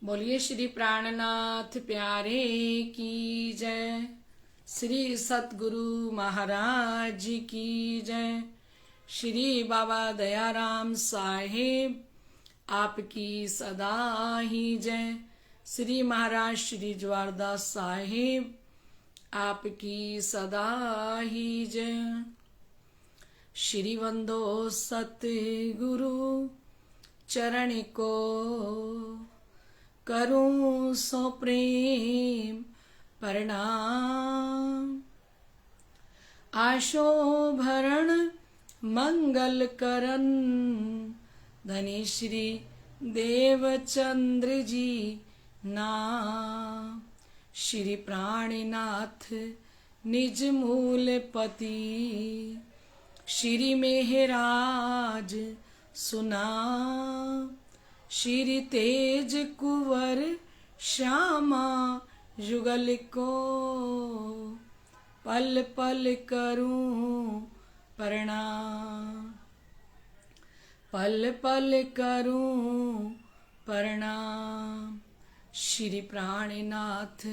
बोलिए श्री प्राणनाथ प्यारे की जय। श्री सतगुरु महाराज की जय। श्री बाबा दयाराम साहेब आपकी सदा ही जय। श्री महाराज श्री ज्वारदास साहेब आपकी सदा ही जय। श्री वंदो सतगुरु चरण को, करूं सो प्रेम प्रणाम। आशो भरण मंगल करन, धनी श्री देवचंद्र जी नाम। श्री प्राणनाथ निज मूल पति, श्री मेहराज सुना। श्री तेज कुंवर श्यामा युगल को, पल पल करूं प्रणाम। पल पल करूं प्रणाम। श्री प्राणनाथ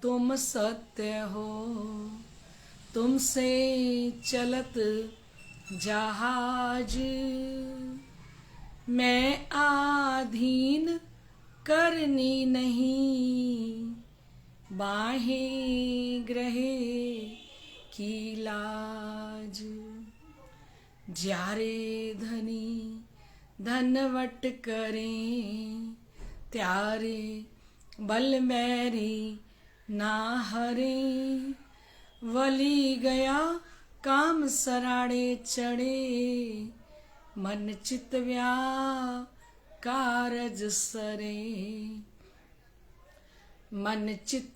तुम सत्य हो, तुमसे चलत जहाज। मैं आधीन करनी नहीं, बाहें ग्रहे की लाज। ज्यारे धनी धनवट करें, त्यारे बल मैरी ना हरे। वली गया काम सराड़े चढ़े, मन चित कारज सरे। मन चित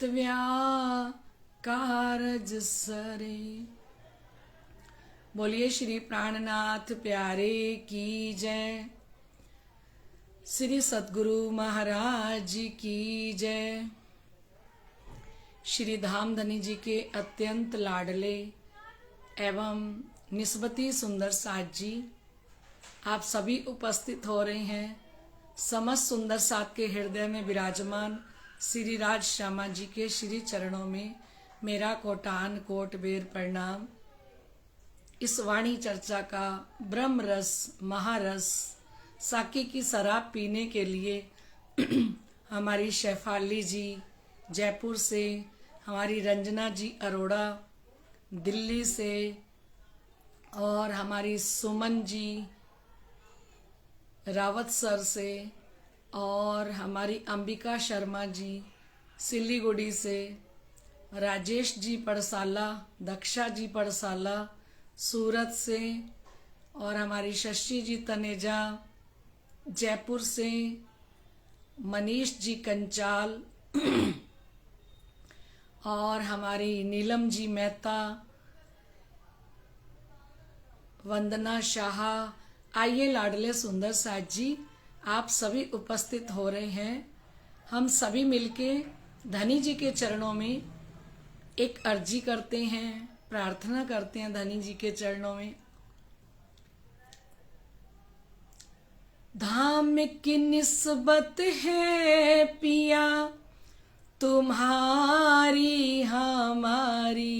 कारज सरे। बोलिए श्री प्राणनाथ प्यारे की जय। श्री सतगुरु महाराज की जय। श्री धामधनी जी के अत्यंत लाडले एवं निस्बती सुंदर साथ जी आप सभी उपस्थित हो रहे हैं। समस्त सुंदर साथ के हृदय में विराजमान श्री राज श्यामा जी के श्री चरणों में मेरा कोटान कोट बेर प्रणाम। इस वाणी चर्चा का ब्रह्म रस महारस साकी की शराब पीने के लिए हमारी शेफाली जी जयपुर से, हमारी रंजना जी अरोड़ा दिल्ली से, और हमारी सुमन जी रावत सर से, और हमारी अंबिका शर्मा जी सिलीगुड़ी से, राजेश जी पड़साला, दक्षा जी पड़साला सूरत से, और हमारी शशि जी तनेजा जयपुर से, मनीष जी कंचाल और हमारी नीलम जी मेहता, वंदना शाह। आइए लाडले सुंदर साथ जी आप सभी उपस्थित हो रहे हैं। हम सभी मिलके धनी जी के चरणों में एक अर्जी करते हैं, प्रार्थना करते हैं धनी जी के चरणों में। धाम की निस्बत है पिया तुम्हारी हमारी,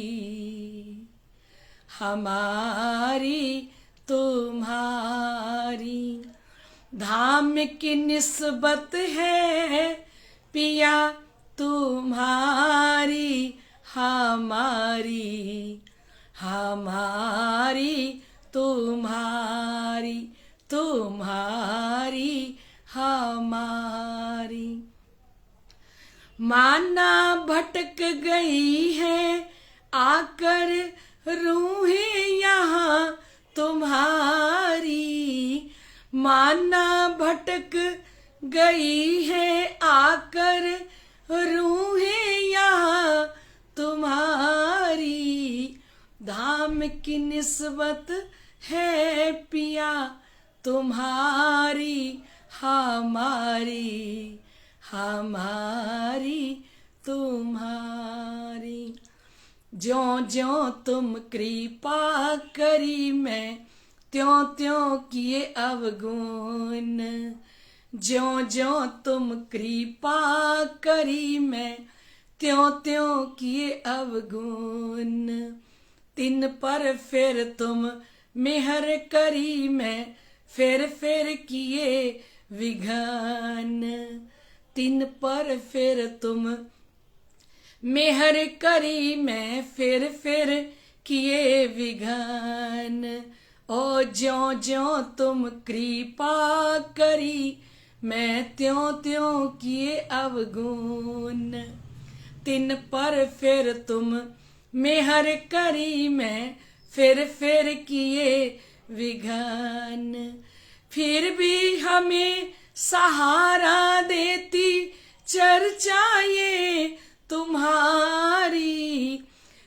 हमारी तुम्हारी। धाम की निस्बत है पिया तुम्हारी हमारी, हमारी तुम्हारी, तुम्हारी हमारी। माना भटक गई है आकर रूहें यहाँ तुम्हारी। माना भटक गई है आकर रूहें यहाँ तुम्हारी। धाम की निस्बत है पिया तुम्हारी हमारी, हमारी तुम्हारी। ज्यों ज्यों तुम कृपा करी मैं त्यों त्यों किए अवगुण। ज्यों ज्यों तुम कृपा करी मैं त्यों त्यों किए अवगुण। तिन पर फिर तुम मेहर करी मैं फिर किए विघन। तिन पर फिर तुम मेहर करी मैं फिर किए विघन। ओ ज्यों ज्यों तुम कृपा करी मैं त्यों त्यों किए अवगुण। तिन पर फिर तुम मेहर करी मैं फिर किए विघन। फिर भी हमें सहारा देती चर्चा ये तुम्हारी।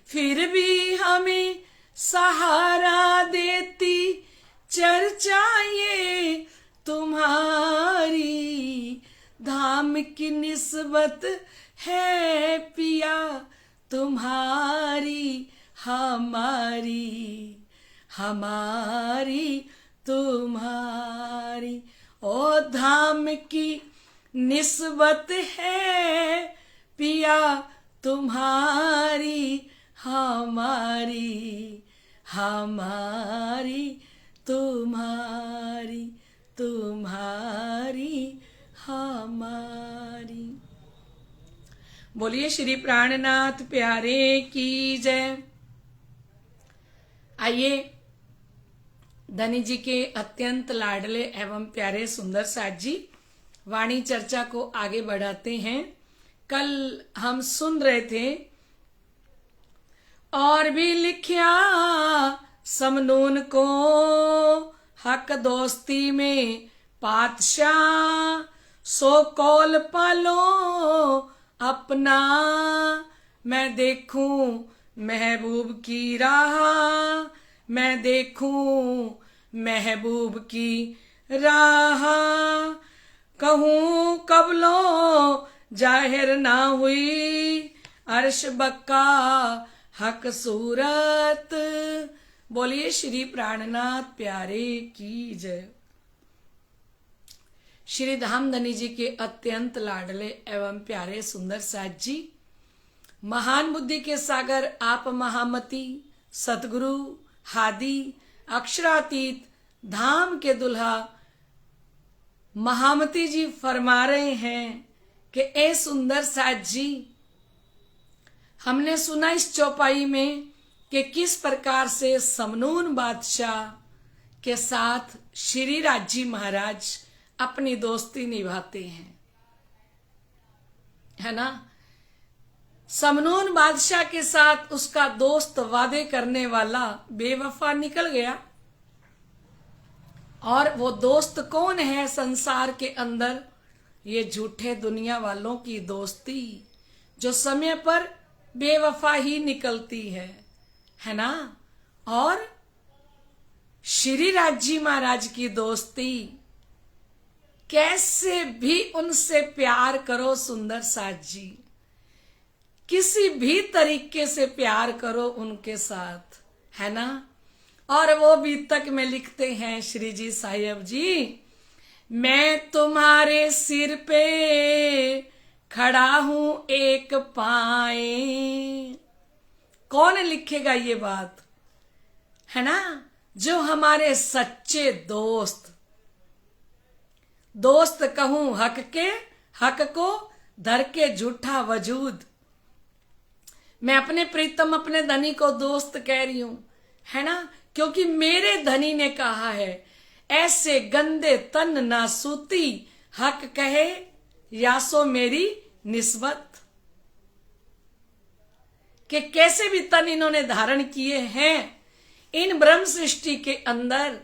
फिर भी हमें सहारा देती चर्चा ये तुम्हारी। धाम की निस्बत है पिया तुम्हारी हमारी हमारी तुम्हारी। ओ धाम की निस्बत है पिया तुम्हारी हमारी हमारी तुम्हारी तुम्हारी हमारी। बोलिए श्री प्राणनाथ प्यारे की जय। आइए धनी जी के अत्यंत लाडले एवं प्यारे सुंदर साथ जी वाणी चर्चा को आगे बढ़ाते हैं। कल हम सुन रहे थे और भी लिखिया समनून को हक दोस्ती में पातशाह सो कौल पालो अपना। मैं देखूं महबूब की राह मैं देखूं महबूब की राह। कहूं कबलो जाहिर ना हुई अर्श बक्का हक सूरत। बोलिए श्री प्राणनाथ प्यारे की जय। श्री धामधनी जी के अत्यंत लाडले एवं प्यारे सुंदर साथ जी महान बुद्धि के सागर आप महामती सतगुरु हादी अक्षरातीत धाम के दुल्हा महामती जी फरमा रहे हैं कि ए सुंदर साथ जी, हमने सुना इस चौपाई में कि किस प्रकार से समनून बादशाह के साथ श्री राज जी महाराज अपनी दोस्ती निभाते हैं, है ना। समनून बादशाह के साथ उसका दोस्त वादे करने वाला बेवफा निकल गया। और वो दोस्त कौन है संसार के अंदर? ये झूठे दुनिया वालों की दोस्ती जो समय पर बेवफा ही निकलती है ना। और श्री राज जी महाराज की दोस्ती, कैसे भी उनसे प्यार करो सुंदर साथ जी, किसी भी तरीके से प्यार करो उनके साथ, है ना। और वो बीतक में लिखते हैं श्री जी साहिब जी, मैं तुम्हारे सिर पे खड़ा हूं एक पाए। कौन लिखेगा ये बात, है ना। जो हमारे सच्चे दोस्त कहूं हक के, हक को धर के झूठा वजूद। मैं अपने प्रीतम अपने धनी को दोस्त कह रही हूं, है ना, क्योंकि मेरे धनी ने कहा है ऐसे गंदे तन ना सूती हक कहे या सो मेरी निस्बत। कि कैसे भी तन इन्होंने धारण किए हैं, इन ब्रह्म सृष्टि के अंदर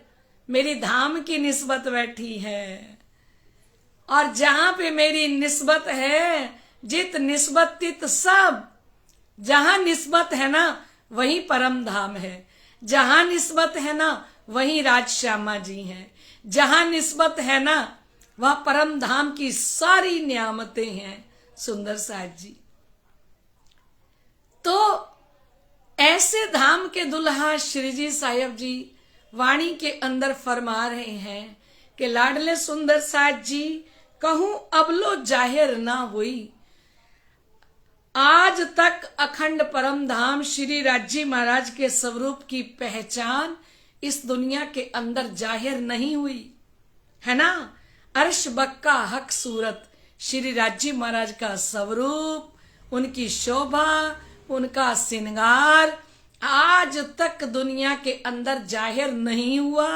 मेरी धाम की निस्बत बैठी है। और जहां पे मेरी निस्बत है, जित निस्बत तित सब। जहां निस्बत है ना वहीं परम धाम है, जहां निस्बत है ना वहीं राज श्यामा जी हैं, जहां निस्बत है ना वह परम धाम की सारी नियामतें हैं सुंदर साथ जी। तो ऐसे धाम के दुल्हा श्री जी साहिब जी वाणी के अंदर फरमा रहे हैं कि लाडले सुंदर साथ जी, कहूं अबलो जाहिर ना हुई। आज तक अखंड परम धाम श्री राज्य महाराज के स्वरूप की पहचान इस दुनिया के अंदर जाहिर नहीं हुई, है ना। अर्श बक्का हक सूरत श्री राज्य महाराज का स्वरूप, उनकी शोभा, उनका श्रृंगार आज तक दुनिया के अंदर जाहिर नहीं हुआ।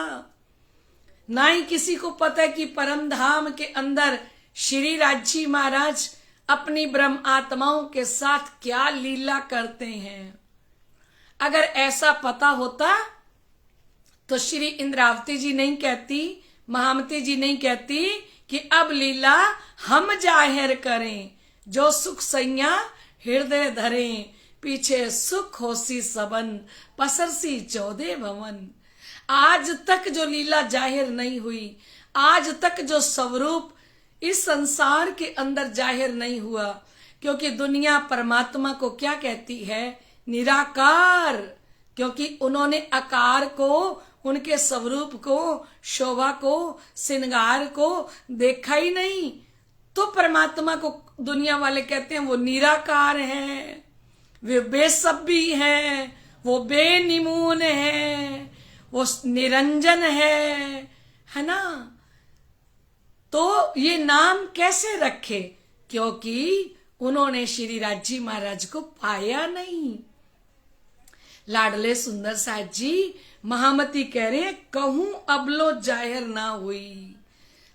ना ही किसी को पता है कि परम धाम के अंदर श्री राज्य महाराज अपनी ब्रह्म आत्माओं के साथ क्या लीला करते हैं। अगर ऐसा पता होता तो श्री इंद्रावती जी नहीं कहती, महामती जी नहीं कहती कि अब लीला हम जाहिर करें। जो सुख सैया हृदय धरें, पीछे सुख होसी सबन, पसरसी 14 भवन। आज तक जो लीला जाहिर नहीं हुई, आज तक जो स्वरूप इस संसार के अंदर जाहिर नहीं हुआ, क्योंकि दुनिया परमात्मा को क्या कहती है? निराकार। क्योंकि उन्होंने आकार को, उनके स्वरूप को, शोभा को, श्रृंगार को देखा ही नहीं, तो परमात्मा को दुनिया वाले कहते हैं वो निराकार है, वे बेसब्बी है, वो बेनिमून है, वो निरंजन है ना। तो ये नाम कैसे रखे? क्योंकि उन्होंने श्री राज्य महाराज को पाया नहीं। लाडले सुंदर साथ जी महामती कह रहे, कहूं अबलो जाहिर ना हुई।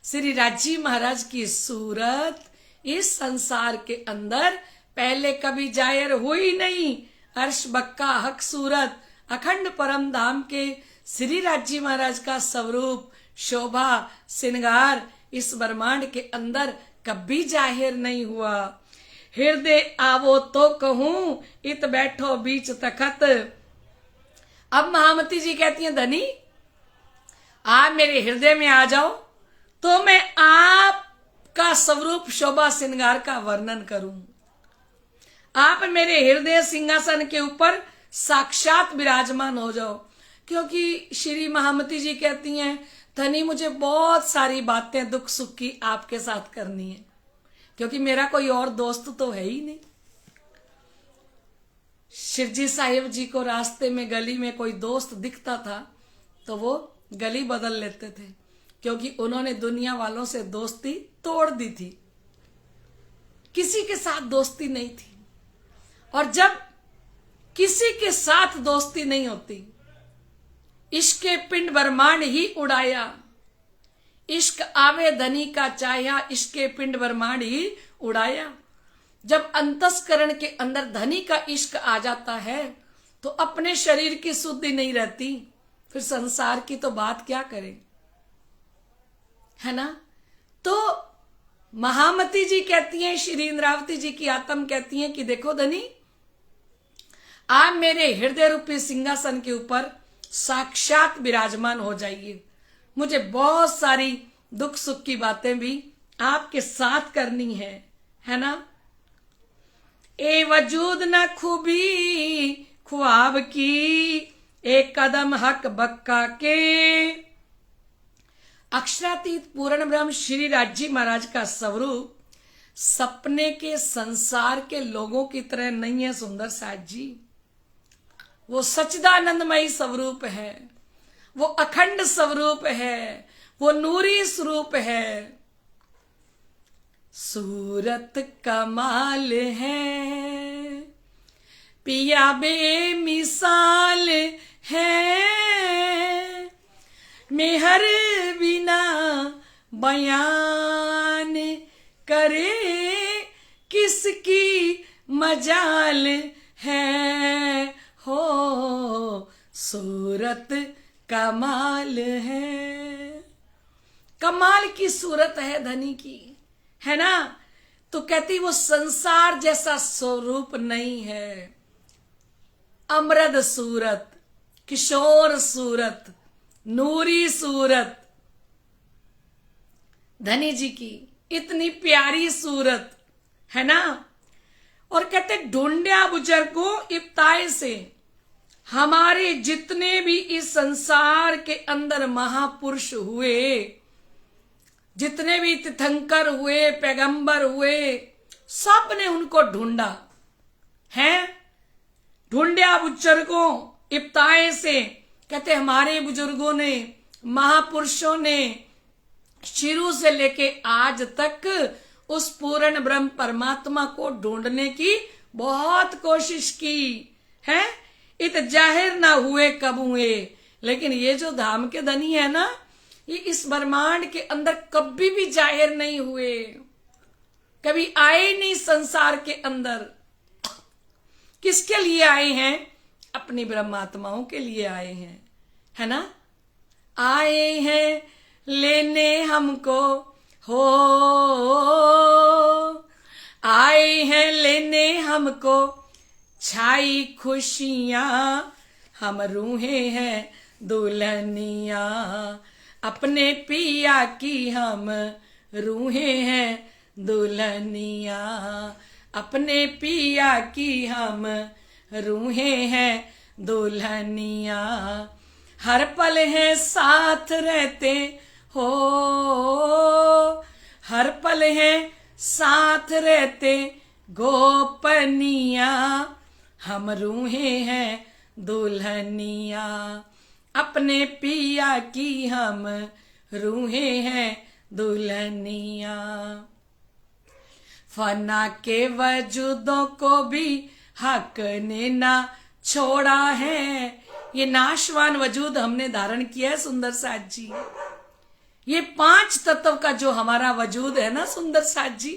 श्री राज्य महाराज की सूरत इस संसार के अंदर पहले कभी जाहिर हुई नहीं। अर्श बक्का हक सूरत अखंड परम धाम के श्री राज्य महाराज का स्वरूप, शोभा, श्रृंगार इस ब्रह्मांड के अंदर कभी जाहिर नहीं हुआ। हृदय आवो तो कहूं, इत बैठो बीच तखत। अब महामती जी कहती हैं, धनी आप मेरे हृदय में आ जाओ तो मैं आपका स्वरूप, शोभा, श्रृंगार का वर्णन करूं। आप मेरे हृदय सिंहासन के ऊपर साक्षात विराजमान हो जाओ। क्योंकि श्री महामती जी कहती हैं, धनी मुझे बहुत सारी बातें दुख सुख की आपके साथ करनी है, क्योंकि मेरा कोई और दोस्त तो है ही नहीं। शिरजी साहिब जी को रास्ते में गली में कोई दोस्त दिखता था तो वो गली बदल लेते थे, क्योंकि उन्होंने दुनिया वालों से दोस्ती तोड़ दी थी, किसी के साथ दोस्ती नहीं थी। और जब किसी के साथ दोस्ती नहीं होती, इश्क के पिंड ब्रह्मांड ही उड़ाया। इश्क आवे धनी का चाया, इश्क के पिंड ब्रह्मांड ही उड़ाया। जब अंतस्करण के अंदर धनी का इश्क आ जाता है तो अपने शरीर की शुद्धि नहीं रहती, फिर संसार की तो बात क्या करें, है ना। तो महामती जी कहती हैं, श्री इंद्रावती जी की आत्म कहती हैं कि देखो धनी, आप मेरे हृदय रूपी सिंहासन के ऊपर साक्षात विराजमान हो जाइए। मुझे बहुत सारी दुख सुख की बातें भी आपके साथ करनी है ना। ए वजूद न खूबी ख्वाब की, एक कदम हक बक्का के। अक्षरातीत पूर्ण ब्रह्म श्री राज्य महाराज का स्वरूप सपने के संसार के लोगों की तरह नहीं है सुंदर साथ जी। वो सच्चिदानंदमयी स्वरूप है, वो अखंड स्वरूप है, वो नूरी स्वरूप है। सूरत कमाल है, पिया बेमिसाल है, मेहर बिना बयान करे किसकी मजाल है। हो सूरत कमाल है, कमाल की सूरत है धनी की, है ना। तो कहती वो संसार जैसा स्वरूप नहीं है। अमृत सूरत, किशोर सूरत, नूरी सूरत धनी जी की, इतनी प्यारी सूरत, है ना। और कहते ढूंढ्या बुजुर्गो इब्ताए से, हमारे जितने भी इस संसार के अंदर महापुरुष हुए, जितने भी तीर्थंकर हुए, पैगंबर हुए, सब ने उनको ढूंढा है, ढूंढा बुजुर्गों इब्ताए से। कहते हमारे बुजुर्गों ने, महापुरुषों ने शुरू से लेके आज तक उस पूर्ण ब्रह्म परमात्मा को ढूंढने की बहुत कोशिश की है। इत जाहिर ना हुए कब हुए, लेकिन ये जो धाम के धनी है ना, ये इस ब्रह्मांड के अंदर कभी भी जाहिर नहीं हुए, कभी आए नहीं संसार के अंदर। किसके लिए आए हैं? अपनी ब्रह्मात्माओं के लिए आए हैं, है ना। आए हैं लेने हमको हो, आए हैं लेने हमको छाई खुशियां, हम रूहे हैं दुल्हनिया, अपने पिया की हम रूहे हैं दुल्हनिया, अपने पिया की हम रूहे हैं दुल्हनिया। हर पल है साथ रहते हो, हर पल है साथ रहते गोपनिया, हम रूहे हैं दुल्हनिया, अपने पिया की हम रूहे हैं दुल्हनिया। फना के वजूदों को भी हक ने ना छोड़ा है। ये नाशवान वजूद हमने धारण किया है सुंदर साथ जी। ये 5 तत्व का जो हमारा वजूद है ना सुंदर साथ जी,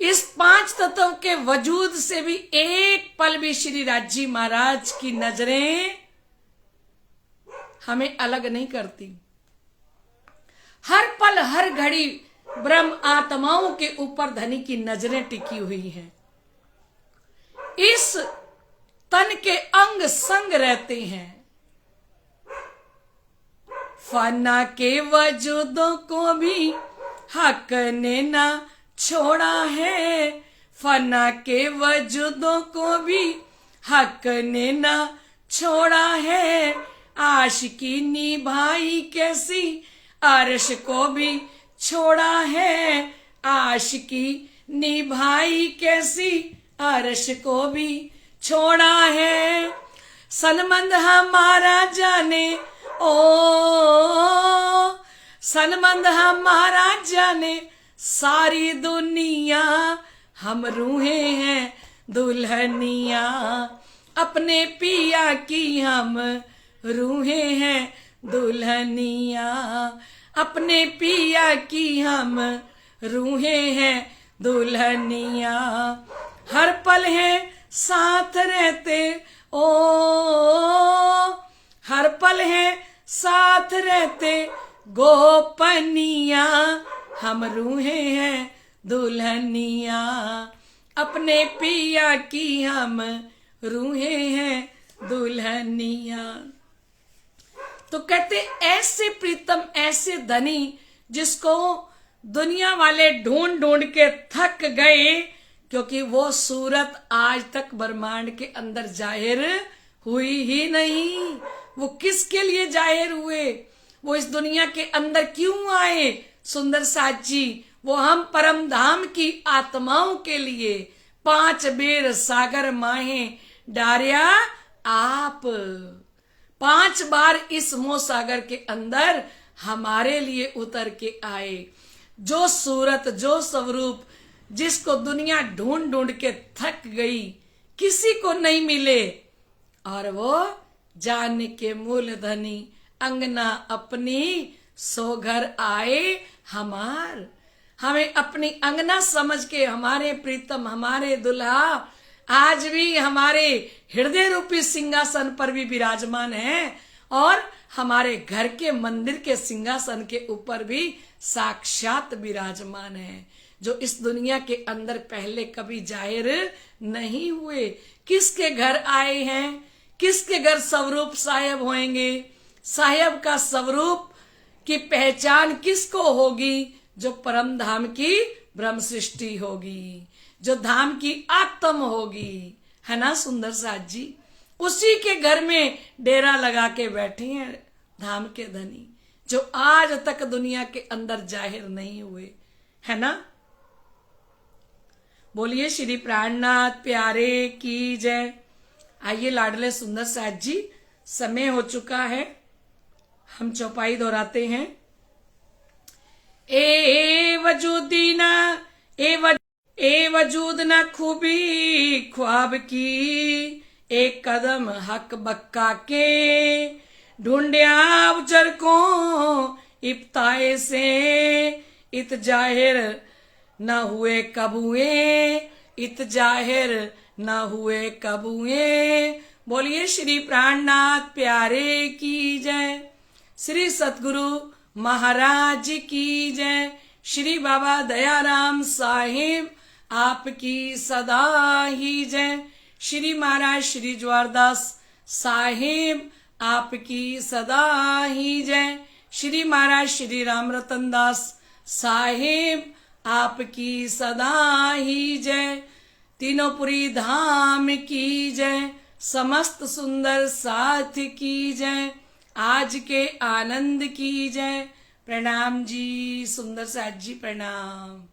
इस 5 तत्व के वजूद से भी एक पल भी श्री राजी महाराज की नजरें हमें अलग नहीं करती। हर पल हर घड़ी ब्रह्म आत्माओं के ऊपर धनी की नजरें टिकी हुई हैं। इस तन के अंग संग रहते हैं। फना के वजूदों को भी हक ने ना छोड़ा है, फना के वजूदों को भी हक ने ना छोड़ा है। आशिकी निभाई कैसी अर्श को भी छोड़ा है, आशिकी निभाई कैसी अर्श को भी छोड़ा है। सनमंद हमारा जाने ओ, सनमंद हमारा जाने सारी दुनिया, हम रूहे हैं दुल्हनिया, अपने पिया की हम रूहे हैं दुल्हनिया, अपने पिया की हम रूहे हैं दुल्हनिया। हर पल है साथ रहते ओ, हर पल है साथ रहते गोपनिया, हम रूहे हैं दुल्हनिया, अपने पिया की हम रूहे हैं दुल्हनिया। तो कहते ऐसे प्रीतम, ऐसे धनी जिसको दुनिया वाले ढूंढ ढूंढ के थक गए, क्योंकि वो सूरत आज तक ब्रह्मांड के अंदर जाहिर हुई ही नहीं। वो किसके लिए जाहिर हुए? वो इस दुनिया के अंदर क्यों आए सुंदर साथ जी? वो हम परम धाम की आत्माओं के लिए 5 बेर सागर माहे डारिया आप, 5 बार इस मोह सागर के अंदर हमारे लिए उतर के आए। जो सूरत, जो स्वरूप जिसको दुनिया ढूंढ ढूंढ के थक गई, किसी को नहीं मिले, और वो जान के मूल धनी अंगना अपनी सो घर आए हमार। हमें अपनी अंगना समझ के हमारे प्रीतम, हमारे दुल्हा आज भी हमारे हृदय रूपी सिंहासन पर भी विराजमान है, और हमारे घर के मंदिर के सिंहासन के ऊपर भी साक्षात विराजमान है, जो इस दुनिया के अंदर पहले कभी जाहिर नहीं हुए। किसके घर आए हैं? किसके घर स्वरूप साहेब होंगे? साहेब का स्वरूप की पहचान किसको होगी? जो परम धाम की ब्रह्म सृष्टि होगी, जो धाम की आत्म होगी, है ना सुंदर साथ जी। उसी के घर में डेरा लगा के बैठे हैं धाम के धनी, जो आज तक दुनिया के अंदर जाहिर नहीं हुए, है ना। बोलिए श्री प्राणनाथ प्यारे की जय। आइए लाडले सुंदर साथ जी, समय हो चुका है, हम चौपाई दोहराते हैं। ए वजूदी ना ए वजूद ना खूबी ख्वाब की, एक कदम हक बक्का के ढूंढिया उजर को इफ्ताए से, इत जाहिर न हुए कबुए, इत जाहिर न हुए कबुए। बोलिए श्री प्राणनाथ प्यारे की जय। श्री सतगुरु महाराज की जय। श्री बाबा दयाराम साहिब आपकी सदा ही जय। श्री महाराज श्री ज्वारदास साहिब आपकी सदा ही जय। श्री महाराज श्री राम रतन दास साहिब आपकी सदा ही जय। तीनोंपुरी धाम की जय। समस्त सुंदर साथ की जय। आज के आनंद की जय। प्रणाम जी सुंदर साथ जी, प्रणाम।